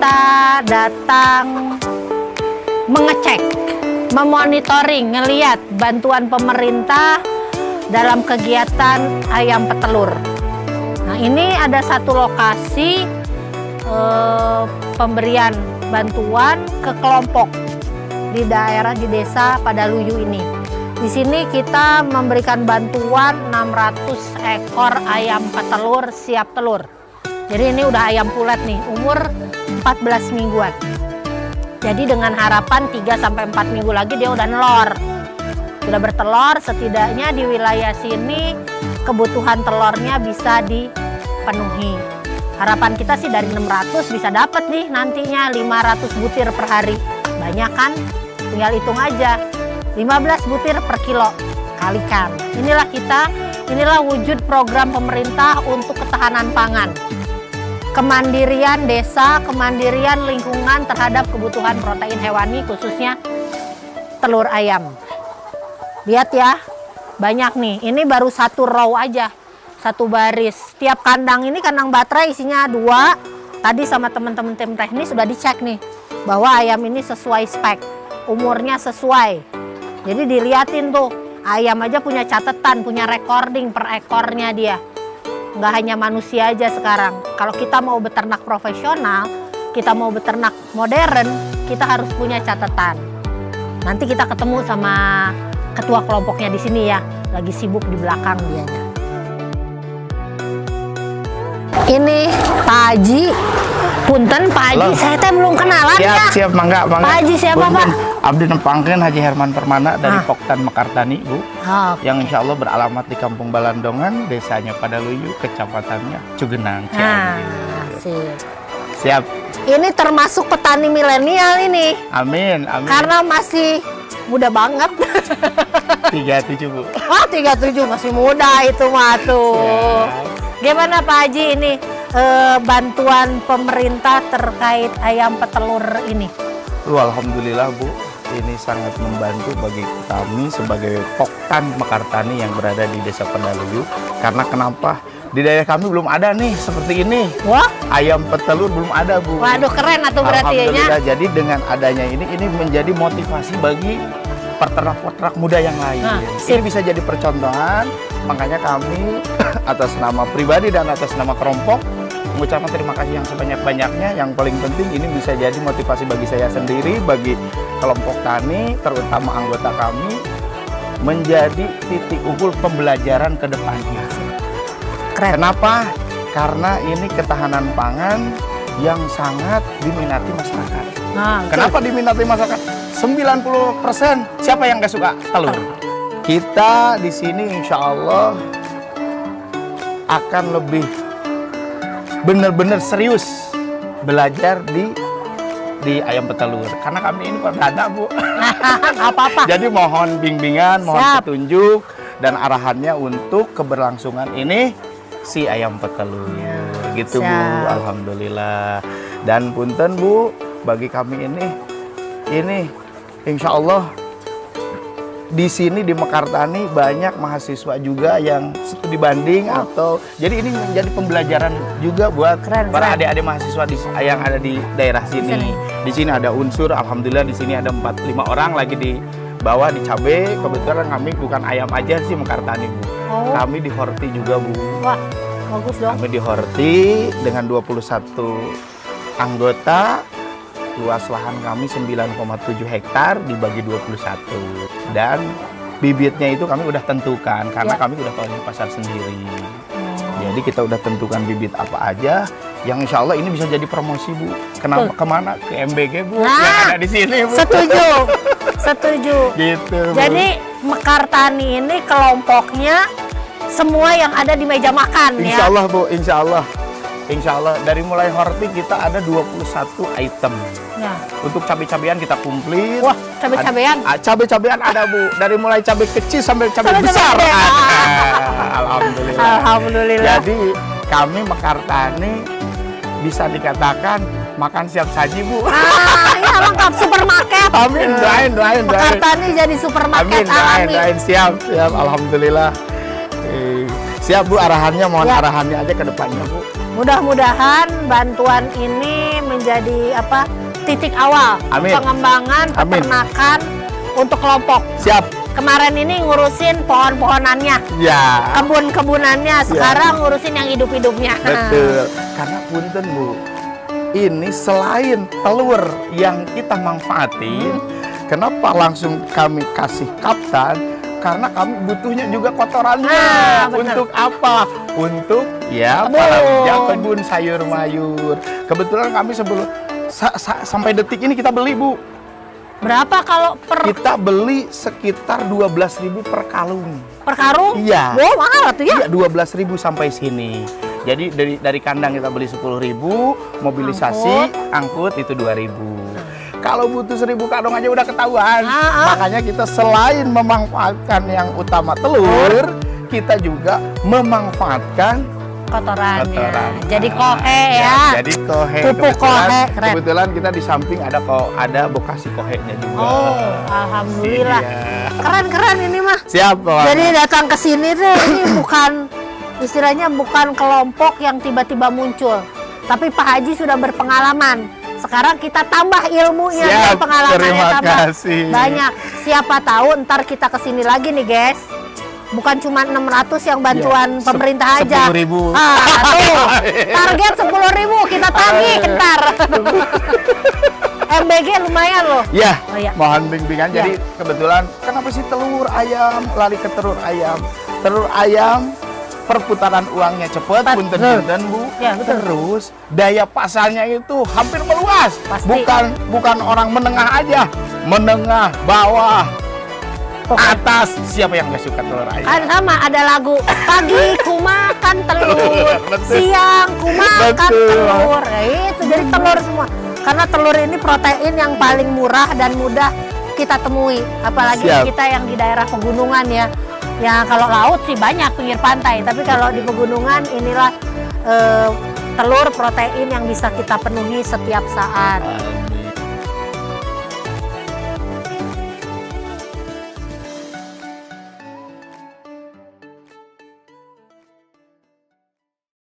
kita datang mengecek, memonitoring, ngeliat bantuan pemerintah dalam kegiatan ayam petelur. Nah, ini ada satu lokasi pemberian bantuan ke kelompok di daerah di desa Padaluyu ini. Di sini kita memberikan bantuan 600 ekor ayam petelur siap telur. Jadi ini udah ayam pulet nih, umur 14 mingguan. Jadi dengan harapan 3-4 minggu lagi dia udah nelor. Sudah bertelur, setidaknya di wilayah sini kebutuhan telurnya bisa dipenuhi. Harapan kita sih dari 600 bisa dapat nih nantinya 500 butir per hari. Banyak kan? Tinggal hitung aja. 15 butir per kilo, kalikan. Inilah wujud program pemerintah untuk ketahanan pangan. Kemandirian desa, kemandirian lingkungan terhadap kebutuhan protein hewani khususnya telur ayam. Lihat ya, banyak nih. Ini baru satu row aja, satu baris. Tiap kandang ini kandang baterai isinya 2. Tadi sama teman-teman tim teknis sudah dicek nih bahwa ayam ini sesuai spek, umurnya sesuai. Jadi dilihatin tuh, ayam aja punya catatan, punya recording per ekornya dia. Nggak hanya manusia aja sekarang. Kalau kita mau beternak profesional, kita mau beternak modern, kita harus punya catatan. Nanti kita ketemu sama ketua kelompoknya di sini ya, lagi sibuk di belakang dianya. Ini Pak Haji, punten Pak Haji, saya teh belum kenalan ya. Siap, mangga. Pak Haji siapa Pak? Abdi nempangkeun Haji Herman Permana dari Poktan Mekartani, Bu. Yang insya Allah beralamat di Kampung Balandongan, desanya Padaluyu, kecamatannya Cugenang. Siap. Ini termasuk petani milenial ini. Amin. Karena masih muda banget. 37, Bu. Oh, 37 masih muda itu mah tuh. Gimana Pak Haji ini bantuan pemerintah terkait ayam petelur ini? Alhamdulillah, Bu. Ini sangat membantu bagi kami sebagai Poktan Mekartani yang berada di Desa Padaluyu. Karena kenapa? Di daerah kami belum ada nih seperti ini. Wah, ayam petelur belum ada, Bu. Waduh, keren atau berarti ya. Alhamdulillah. Jadi dengan adanya ini menjadi motivasi bagi peternak-peternak muda yang lain. Ini bisa jadi percontohan. Makanya kami atas nama pribadi dan atas nama kelompok mengucapkan terima kasih yang sebanyak-banyaknya. Yang paling penting ini bisa jadi motivasi bagi saya sendiri, bagi kelompok tani, terutama anggota kami, menjadi titik ukur pembelajaran ke depannya. Keren. Kenapa? Karena ini ketahanan pangan yang sangat diminati masyarakat. Kenapa diminati masyarakat? 90% siapa yang gak suka telur? Kita di sini insya Allah akan lebih benar-benar serius belajar di ayam petelur. Karena kami ini perdana, Bu. Apa-apa. Jadi mohon bimbingan, mohon petunjuk dan arahannya untuk keberlangsungan ini si ayam petelur. Gitu, Bu. Alhamdulillah. Dan punten, Bu, bagi kami ini insya Allah di sini di Mekartani banyak mahasiswa juga yang studi banding atau jadi ini menjadi pembelajaran juga buat para adik-adik mahasiswa yang ada di daerah sini. Di sini ada unsur, alhamdulillah di sini ada 4-5 orang lagi di bawah di cabe. Kebetulan kami bukan ayam aja sih Mekartani, Bu. Kami di horti juga, Bu. Wah, bagus dong. Kami di horti dengan 21 anggota. Luas lahan kami 9,7 hektar dibagi 21. Dan bibitnya itu kami udah tentukan karena kami udah tahu di pasar sendiri. Jadi kita udah tentukan bibit apa aja yang insya Allah ini bisa jadi promosi, Bu. Kenapa kemana? Ke MBG, Bu. Yang ada di sini, Bu. Setuju. Gitu, Bu. Jadi Mekartani ini kelompoknya semua yang ada di meja makan. Insya Allah, Bu. Insya Allah. Insya Allah dari mulai horti kita ada 21 item. Untuk cabai-cabean kita komplit. Wah, cabai-cabean? Cabai-cabean ada, Bu. Dari mulai cabai kecil sampai cabai besar. Alhamdulillah. Alhamdulillah. Jadi kami Mekartani bisa dikatakan makan siap saji, Bu. Ya lengkap supermarket. Amin, doain. Mekartani jadi supermarket. Amin, doain. Siap. Alhamdulillah. Siap Bu, arahannya mohon Ya. arahannya aja ke depannya Bu. Mudah-mudahan bantuan ini menjadi titik awal Amin. pengembangan Amin. peternakan untuk kelompok. Siap. Kemarin ini ngurusin pohon-pohonannya, Ya. kebun-kebunannya, sekarang ngurusin yang hidup-hidupnya. Betul. Karena punten Bu, ini selain telur yang kita manfaatin, kenapa langsung kami kasih kaptan? Karena kami butuhnya juga kotorannya. Bener. Untuk apa? Untuk Kebun. palawija, kebun sayur mayur. Kebetulan kami sebelum sampai detik ini kita beli Bu. Berapa kalau per Kita beli sekitar 12.000 per kalung. karung? Iya. Wow, mahal tuh ya. Iya, 12.000 sampai sini. Jadi dari kandang kita beli 10.000, mobilisasi, angkut itu 2.000. Kalau butuh 1.000 kardung aja udah ketahuan. Makanya kita selain memanfaatkan yang utama telur, kita juga memanfaatkan Kotorannya. Jadi kohe ya. Jadi kohe. Pupuk kohe, keren. Kebetulan kita di samping ada bekasi kohenya juga. Oh, alhamdulillah. Iya. Keren-keren ini mah. Siap, Bang. Jadi datang ke sini tuh ini bukan istilahnya bukan kelompok yang tiba-tiba muncul. Tapi Pak Haji sudah berpengalaman. Sekarang kita tambah ilmunya dan Siap, pengalamannya terima tambah kasih. banyak. Siapa tahu ntar kita kesini lagi nih, guys. Bukan cuma 600 yang bantuan Ya, pemerintah aja. 10.000. Tuh, target 10.000 kita tagih ntar. MBG lumayan loh. Ya, Oh, iya. mohon bimbingan. Ya. Jadi kebetulan kenapa sih telur ayam lari ke telur ayam? Telur ayam perputaran uangnya cepat, punten-punten Bu. Ya, betul. Terus daya pasarnya itu hampir meluas. Pasti. Bukan orang menengah aja, menengah, bawah, atas. Siapa yang nggak suka telur ayam? Kan sama ada lagu pagi ku makan telur, Betul. siang ku makan Betul. telur. Nah, itu jadi telur semua. Karena telur ini protein yang paling murah dan mudah kita temui. Apalagi Siap. kita yang di daerah pegunungan ya. Ya kalau laut sih banyak pinggir pantai, tapi kalau di pegunungan inilah telur protein yang bisa kita penuhi setiap saat.